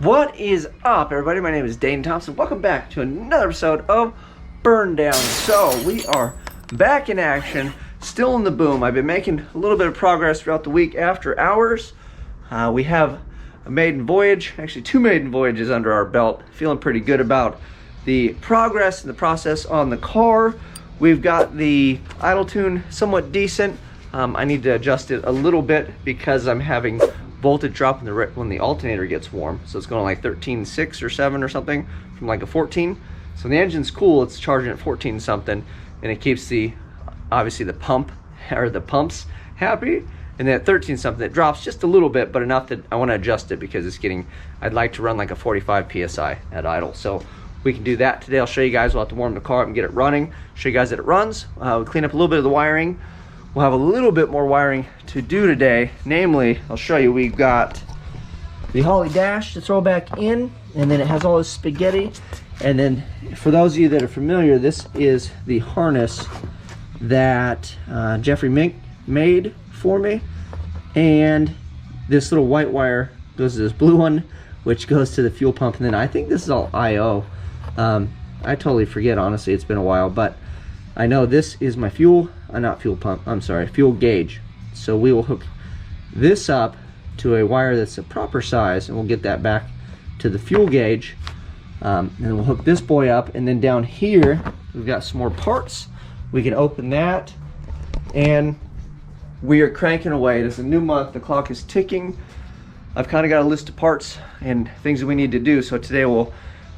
What is up, everybody? My name is Dane Thompson. Welcome back to another episode of Burndown. So we are back in action, still in the boom. I've been making a little bit of progress throughout the week after hours. We have a maiden voyage, actually 2 maiden voyages under our belt. Feeling pretty good about the progress and the process on the car. We've got the idle tune somewhat decent. I need to adjust it a little bit because I'm having voltage drop when the alternator gets warm. So it's going to like 13.6 or 7 or something from like a 14. So the engine's cool, it's charging at 14 something, and it keeps obviously the pump or the pumps happy. And then at 13 something it drops just a little bit, but enough that I want to adjust it because I'd like to run like a 45 psi at idle. So we can do that today. I'll show you guys. We'll have to warm the car up and get it running. Show you guys that it runs. We'll clean up a little bit of the wiring. We'll have a little bit more wiring to do today. Namely, I'll show you, we've got the Holley dash to throw back in, and then it has all this spaghetti. And then for those of you that are familiar, this is the harness that Jeffrey Mink made for me. And this little white wire goes to this blue one, which goes to the fuel pump. And then I think this is all I/O. I totally forget, honestly, it's been a while, but I know this is my fuel gauge. So we will hook this up to a wire that's a proper size, and we'll get that back to the fuel gauge. And then we'll hook this boy up, and then down here we've got some more parts. We can open that, and we are cranking away. It is a new month, the clock is ticking. I've kind of got a list of parts and things that we need to do. So today we'll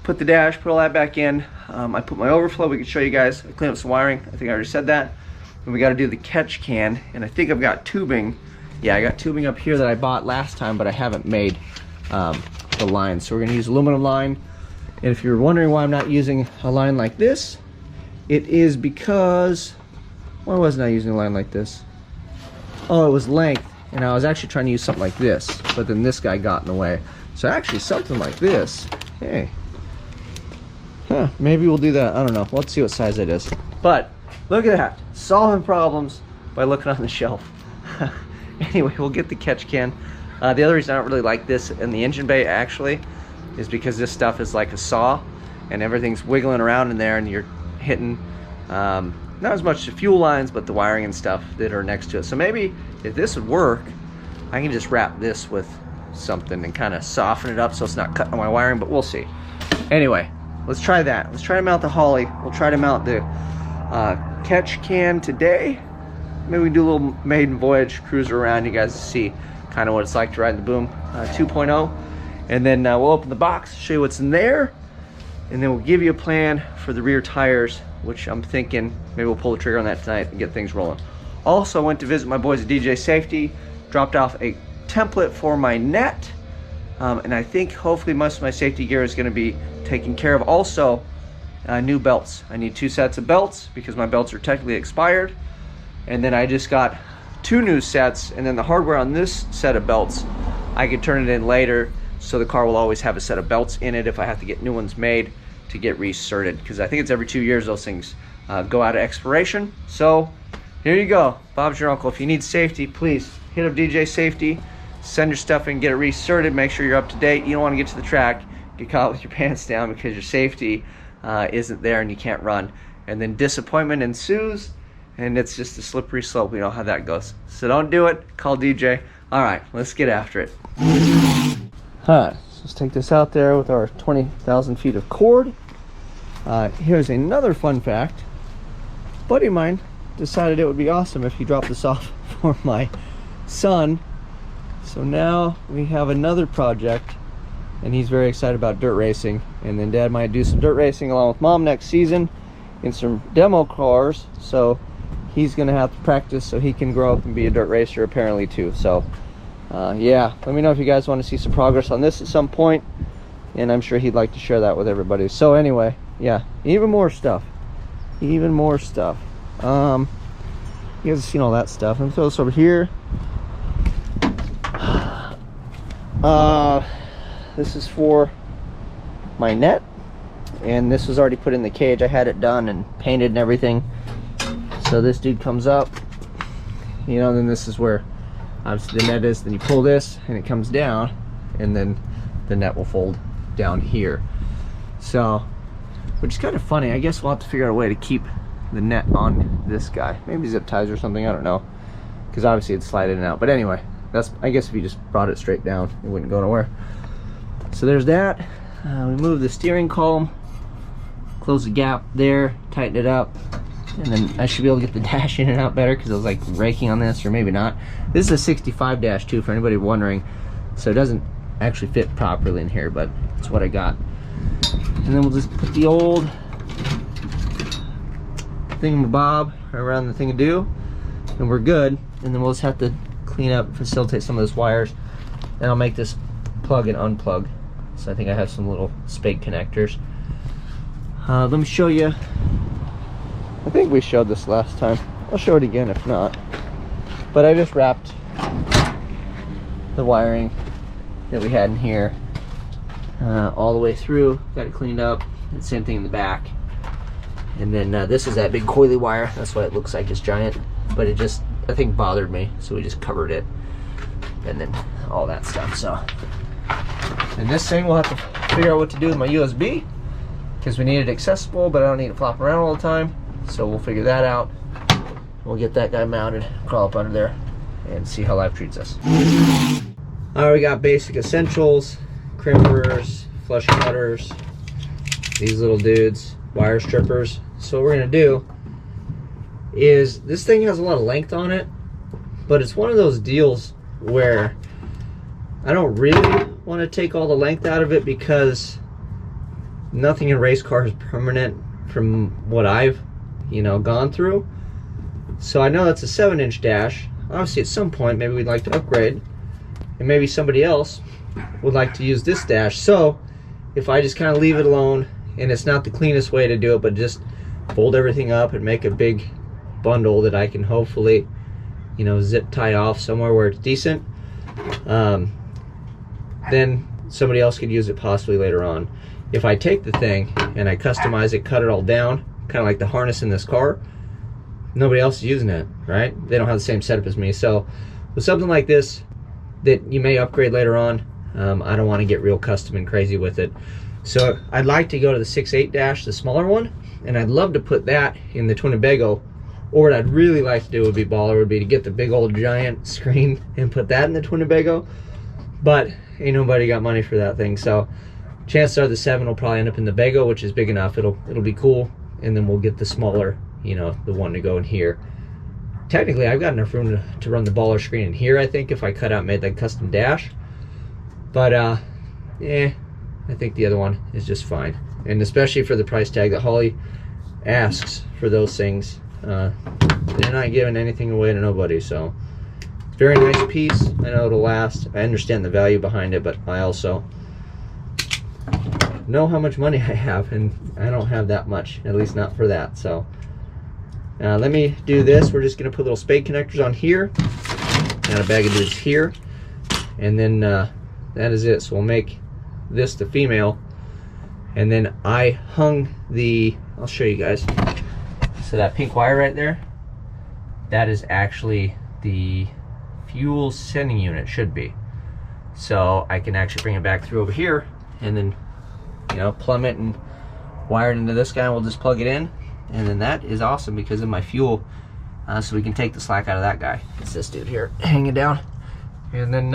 put the dash, put all that back in. I put my overflow, we can show you guys. I clean up some wiring, I think I already said that. And we got to do the catch can, and I think I've got tubing. Yeah, I got tubing up here that I bought last time, but I haven't made the line. So we're going to use aluminum line. And if you're wondering why I'm not using a line like this, it is because, why wasn't I using a line like this? Oh, it was length, and I was actually trying to use something like this, but then this guy got in the way. So actually something like this, hey, maybe we'll do that. I don't know. Let's see what size it is. But look at that, solving problems by looking on the shelf. Anyway, we'll get the catch can. The other reason I don't really like this in the engine bay actually is because this stuff is like a saw, and everything's wiggling around in there, and you're hitting not as much the fuel lines, but the wiring and stuff that are next to it. So maybe if this would work, I can just wrap this with something and kind of soften it up so it's not cutting on my wiring, but we'll see. Anyway, let's try that. Let's try to mount the Holley. We'll try to mount the catch can today. Maybe we can do a little maiden voyage cruiser around, you guys to see kind of what it's like to ride the Boom 2.0. And then we'll open the box, show you what's in there, and then we'll give you a plan for the rear tires, which I'm thinking maybe we'll pull the trigger on that tonight and get things rolling. Also, I went to visit my boys at DJ Safety, dropped off a template for my net, and I think hopefully most of my safety gear is going to be taken care of. Also, new belts. I need 2 sets of belts because my belts are technically expired. And then I just got 2 new sets, and then the hardware on this set of belts, I can turn it in later, so the car will always have a set of belts in it if I have to get new ones made to get recerted, because I think it's every 2 years those things go out of expiration. So here you go, Bob's your uncle. If you need safety, please hit up DJ Safety, send your stuff in, get it recerted, make sure you're up to date. You don't want to get to the track, get caught with your pants down because your safety isn't there and you can't run, and then disappointment ensues, and it's just a slippery slope. We know how that goes, so don't do it. Call DJ. All right, let's get after it. All right, so let's take this out there with our 20,000 feet of cord. Here's another fun fact. A buddy of mine decided it would be awesome if he dropped this off for my son. So now we have another project, and he's very excited about dirt racing. And then Dad might do some dirt racing along with Mom next season in some demo cars. So he's gonna have to practice so he can grow up and be a dirt racer apparently too. So yeah, let me know if you guys want to see some progress on this at some point, and I'm sure he'd like to share that with everybody. So anyway, yeah, even more stuff. You guys have seen all that stuff. I'm gonna throw this over here. This is for my net, and this was already put in the cage. I had it done and painted and everything. So this dude comes up, you know, then this is where obviously the net is. Then you pull this and it comes down, and then the net will fold down here. So, which is kind of funny. I guess we'll have to figure out a way to keep the net on this guy. Maybe zip ties or something, I don't know. Because obviously it'd slide in and out. But anyway, that's, I guess if you just brought it straight down, it wouldn't go nowhere. So there's that. We move the steering column, close the gap there, tighten it up, and then I should be able to get the dash in and out better because I was like raking on this, or maybe not. This is a 65-2 for anybody wondering, so it doesn't actually fit properly in here, but it's what I got. And then we'll just put the old thingamabob around the thing-a-do, and we're good. And then we'll just have to clean up, facilitate some of those wires, and I'll make this plug and unplug. So I think I have some little spade connectors. Let me show you. I think we showed this last time. I'll show it again if not. But I just wrapped the wiring that we had in here all the way through. Got it cleaned up. And same thing in the back. And then this is that big coily wire. That's why it looks like it's giant. But it just, I think, bothered me. So we just covered it. And then all that stuff. So, and this thing we'll have to figure out what to do with my USB. Because we need it accessible, but I don't need it flopping around all the time. So we'll figure that out. We'll get that guy mounted, crawl up under there, and see how life treats us. Alright, we got basic essentials, crimpers, flush cutters, these little dudes, wire strippers. So what we're gonna do is, this thing has a lot of length on it, but it's one of those deals where I don't really want to take all the length out of it because nothing in race cars is permanent from what I've, you know, gone through. So I know that's a 7-inch dash. Obviously at some point maybe we'd like to upgrade, and maybe somebody else would like to use this dash. So if I just kind of leave it alone, and it's not the cleanest way to do it, but just fold everything up and make a big bundle that I can hopefully, you know, zip tie off somewhere where it's decent, then somebody else could use it possibly later on. If I take the thing and I customize it, cut it all down, kind of like the harness in this car, nobody else is using it, right? They don't have the same setup as me. So with something like this that you may upgrade later on, I don't want to get real custom and crazy with it. So I'd like to go to the 6.8 dash, the smaller one, and I'd love to put that in the Twinnebago. Or what I'd really like to do would be baller, would be to get the big old giant screen and put that in the Twinnebago. But ain't nobody got money for that thing. So chances are the 7 will probably end up in the Bago, which is big enough. It'll be cool. And then we'll get the smaller, you know, the one to go in here. Technically, I've got enough room to run the baller screen in here, I think, if I cut out and made that custom dash. But, yeah, I think the other one is just fine. And especially for the price tag that Holley asks for those things, they're not giving anything away to nobody. So, very nice piece. I know it'll last. I understand the value behind it, but I also know how much money I have, and I don't have that much, at least not for that. So let me do this. We're just gonna put little spade connectors on here and a bag of dudes here, and then that is it. So we'll make this the female, and then I hung the, I'll show you guys. So that pink wire right there, that is actually the fuel sending unit, should be. So I can actually bring it back through over here, and then, you know, plumb it and wire it into this guy, and we'll just plug it in. And then that is awesome because of my fuel, so we can take the slack out of that guy. It's this dude here hanging down. And then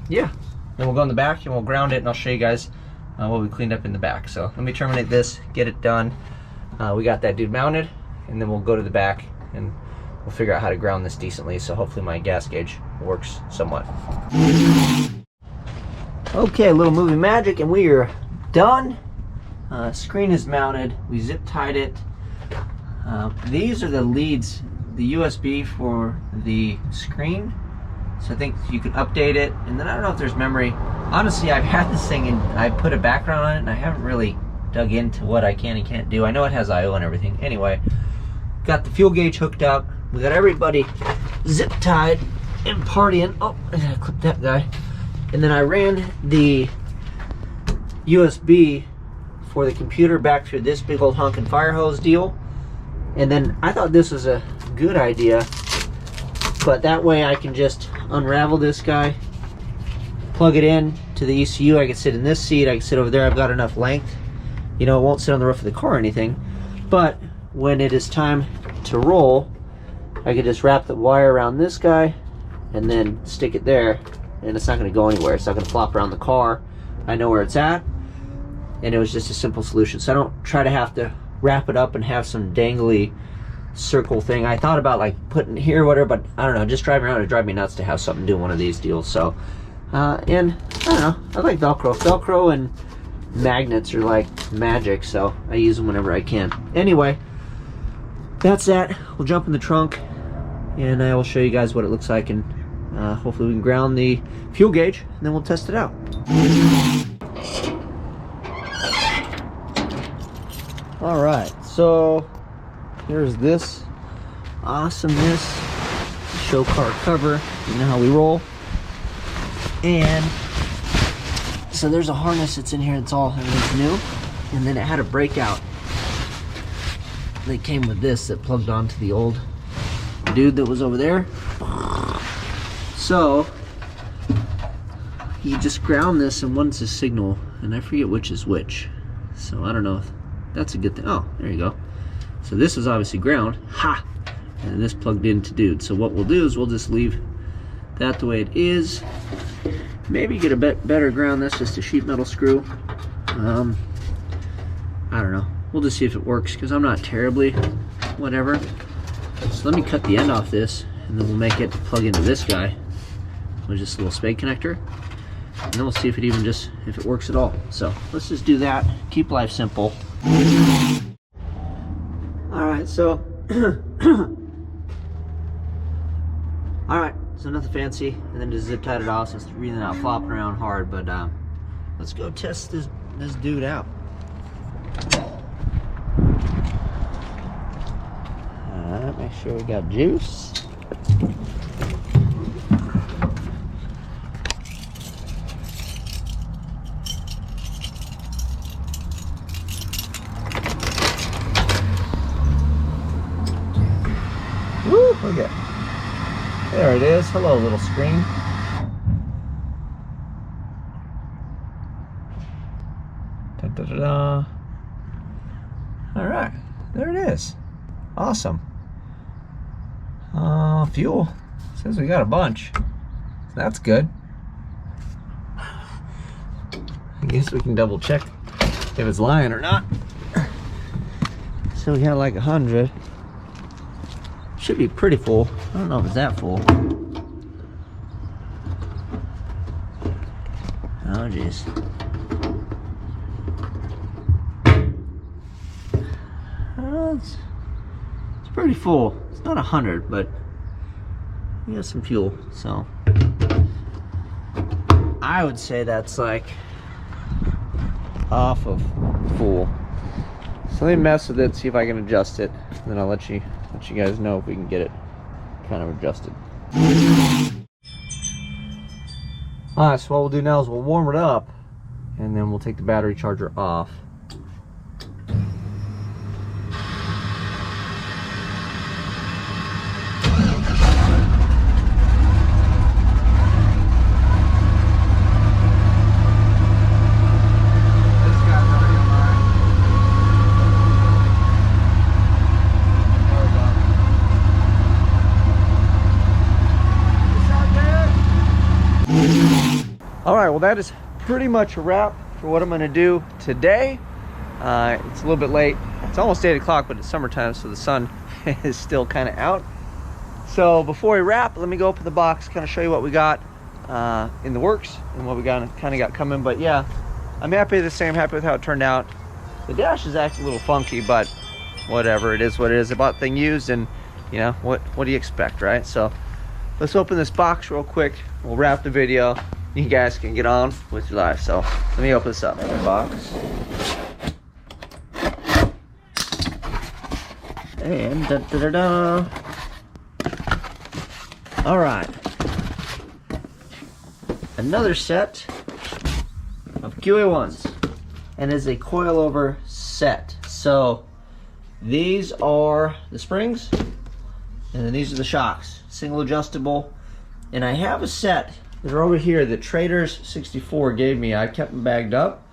yeah, then we'll go in the back and we'll ground it, and I'll show you guys what we cleaned up in the back. So let me terminate this, get it done. We got that dude mounted, and then we'll go to the back and we'll figure out how to ground this decently, so hopefully my gas gauge works somewhat. Okay, a little movie magic, and we are done. Screen is mounted. We zip tied it. These are the leads, the USB for the screen. So I think you can update it. And then I don't know if there's memory. Honestly, I've had this thing and I put a background on it, and I haven't really dug into what I can and can't do. I know it has I/O and everything. Anyway, got the fuel gauge hooked up. We got everybody zip tied and partying. Oh, I gotta clip that guy. And then I ran the USB for the computer back through this big old honking fire hose deal. And then I thought this was a good idea, but that way I can just unravel this guy, plug it in to the ECU. I can sit in this seat, I can sit over there. I've got enough length. You know, it won't sit on the roof of the car or anything, but when it is time to roll, I can just wrap the wire around this guy and then stick it there, and it's not going to go anywhere. It's not going to flop around the car. I know where it's at, and it was just a simple solution. So I don't try to have to wrap it up and have some dangly circle thing. I thought about like putting it here or whatever, but I don't know, just driving around, it drive me nuts to have something do one of these deals. So and I don't know, I like Velcro and magnets are like magic, so I use them whenever I can. Anyway, that's that. We'll jump in the trunk and I will show you guys what it looks like, and hopefully we can ground the fuel gauge and then we'll test it out. All right, so here's this awesomeness, show car cover. You know how we roll. And so there's a harness that's in here that's all everything's new, and then it had a breakout. They came with this that plugged onto the old dude that was over there. So you just ground this, and one's a signal, and I forget which is which. So I don't know if that's a good thing. Oh, there you go. So this is obviously ground. Ha! And this plugged into dude. So what we'll do is we'll just leave that the way it is. Maybe get a bit better ground. That's just a sheet metal screw. I don't know. We'll just see if it works, because I'm not terribly whatever. So let me cut the end off this, and then we'll make it plug into this guy with just a little spade connector, and then we'll see if it even just, if it works at all. So let's just do that. Keep life simple. All right, so all right, so nothing fancy, and then just zip tied it off, so it's really not flopping around hard. But let's go test this dude out. All right, make sure we got juice. Woo, look at it. There it is. Hello, little screen. Da, da, da, da. All right, there it is. Awesome. Fuel says we got a bunch. That's good. I guess we can double check if it's lying or not. So we got like 100. Should be pretty full. I don't know if it's that full. Oh jeez. It's pretty full. It's not 100, but we got some fuel. So I would say that's like off of full. So let me mess with it, see if I can adjust it, and then I'll let you guys know if we can get it kind of adjusted. Alright, so what we'll do now is we'll warm it up, and then we'll take the battery charger off. Alright, well that is pretty much a wrap for what I'm going to do today. It's a little bit late. It's almost 8 o'clock, but it's summertime, so the sun is still kind of out. So before we wrap, let me go open the box, kind of show you what we got in the works and what we kind of got coming. But yeah, I'm happy to say I'm happy with how it turned out. The dash is actually a little funky, but whatever, it is what it is. I bought the thing used, and you know, what do you expect, right? So let's open this box real quick. We'll wrap the video. You guys can get on with your life. So let me open this up. The box. And da da da da. All right. Another set of QA1s, and is a coilover set. So these are the springs, and then these are the shocks, single adjustable. And I have a set they're over here. The Traders 64 gave me. I kept them bagged up.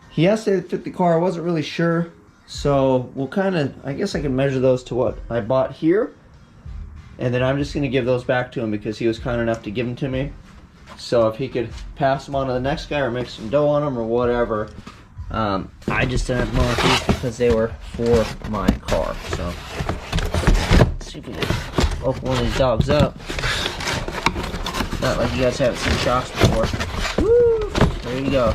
He asked if they fit the car. I wasn't really sure. So we'll kind of, I guess I can measure those to what I bought here. And then I'm just going to give those back to him because he was kind enough to give them to me. So if he could pass them on to the next guy or make some dough on them or whatever. I just didn't know these because they were for my car. So let's see if we can open one of these dogs up. Not like you guys haven't seen shocks before. Woo! There you go.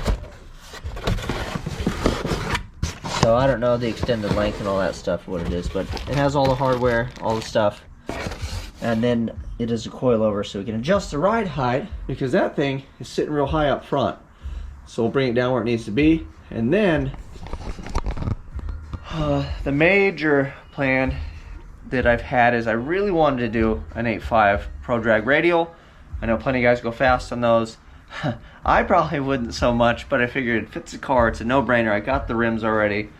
So I don't know the extended length and all that stuff, what it is, but it has all the hardware, all the stuff. And then it is a coilover, so we can adjust the ride height because that thing is sitting real high up front. So we'll bring it down where it needs to be. And then the major plan that I've had is I really wanted to do an 8.5 Pro Drag radial. I know plenty of guys go fast on those. I probably wouldn't so much, but I figured it fits the car. It's a no-brainer. I got the rims already.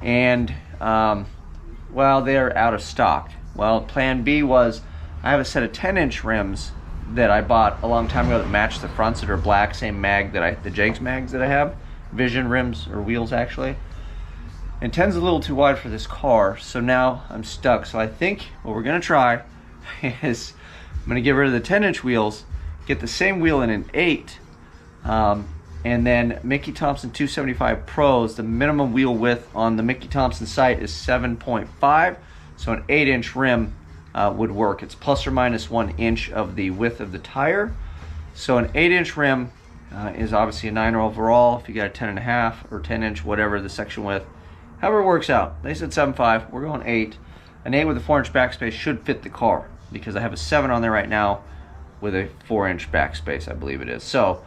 And, well, they're out of stock. Well, plan B was I have a set of 10-inch rims that I bought a long time ago that match the fronts that are black, same mag that the Jegs mags that I have. Vision rims, or wheels actually. And 10's a little too wide for this car, so now I'm stuck. So I think what we're gonna try is I'm gonna get rid of the 10-inch wheels, get the same wheel in an 8, and then Mickey Thompson 275 Pros, the minimum wheel width on the Mickey Thompson site is 7.5, so an 8-inch rim would work. It's plus or minus 1 inch of the width of the tire. So an 8-inch rim is obviously a 9 overall. If you got a 10.5 or 10-inch, whatever the section width, however it works out. They said 7.5, we're going 8. An 8 with a 4-inch backspace should fit the car because I have a 7 on there right now with a 4-inch backspace, I believe it is. So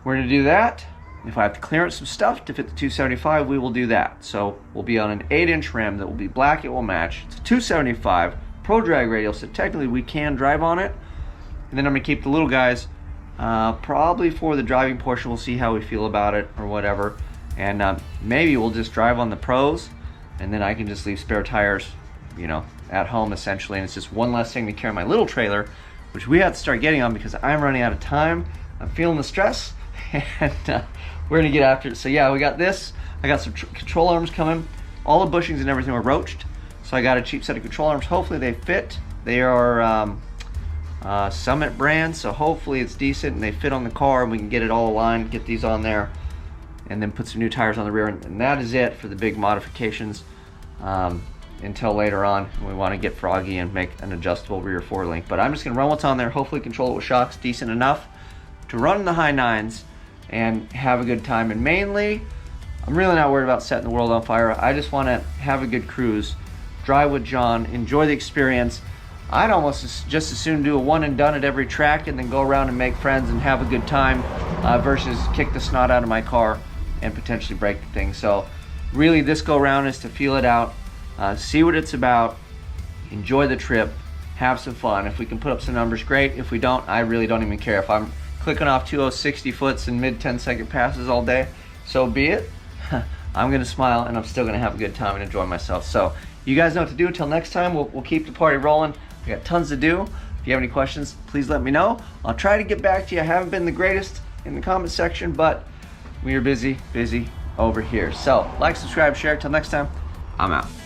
we're gonna do that. If I have to clearance some stuff to fit the 275, we will do that. So we'll be on an 8-inch rim that will be black, it will match. It's a 275 Pro Drag radial, so technically we can drive on it. And then I'm gonna keep the little guys probably for the driving portion. We'll see how we feel about it or whatever. And maybe we'll just drive on the Pros, and then I can just leave spare tires, you know, at home essentially. And it's just one less thing to carry my little trailer, which we have to start getting on because I'm running out of time. I'm feeling the stress, and we're gonna get after it. So yeah, we got this. I got some control arms coming. All the bushings and everything were roached, so I got a cheap set of control arms. Hopefully they fit. They are Summit brand, so hopefully it's decent and they fit on the car and we can get it all aligned, get these on there, and then put some new tires on the rear. And that is it for the big modifications until later on when we want to get froggy and make an adjustable rear forward link. But I'm just gonna run what's on there, hopefully control it with shocks decent enough to run in the high 9s and have a good time. And mainly, I'm really not worried about setting the world on fire. I just want to have a good cruise, drive with John, enjoy the experience. I'd almost just as soon do a one and done at every track and then go around and make friends and have a good time versus kick the snot out of my car and potentially break the thing. So really this go around is to feel it out, see what it's about, enjoy the trip, have some fun. If we can put up some numbers, great. If we don't, I really don't even care. If I'm clicking off 260 foots and mid 10-second passes all day, so be it. I'm gonna smile and I'm still gonna have a good time and enjoy myself. So you guys know what to do. Until next time, we'll keep the party rolling. We got tons to do. If you have any questions, please let me know. I'll try to get back to you. I haven't been the greatest in the comment section, but we are busy over here. So like, subscribe, share. Till next time, I'm out.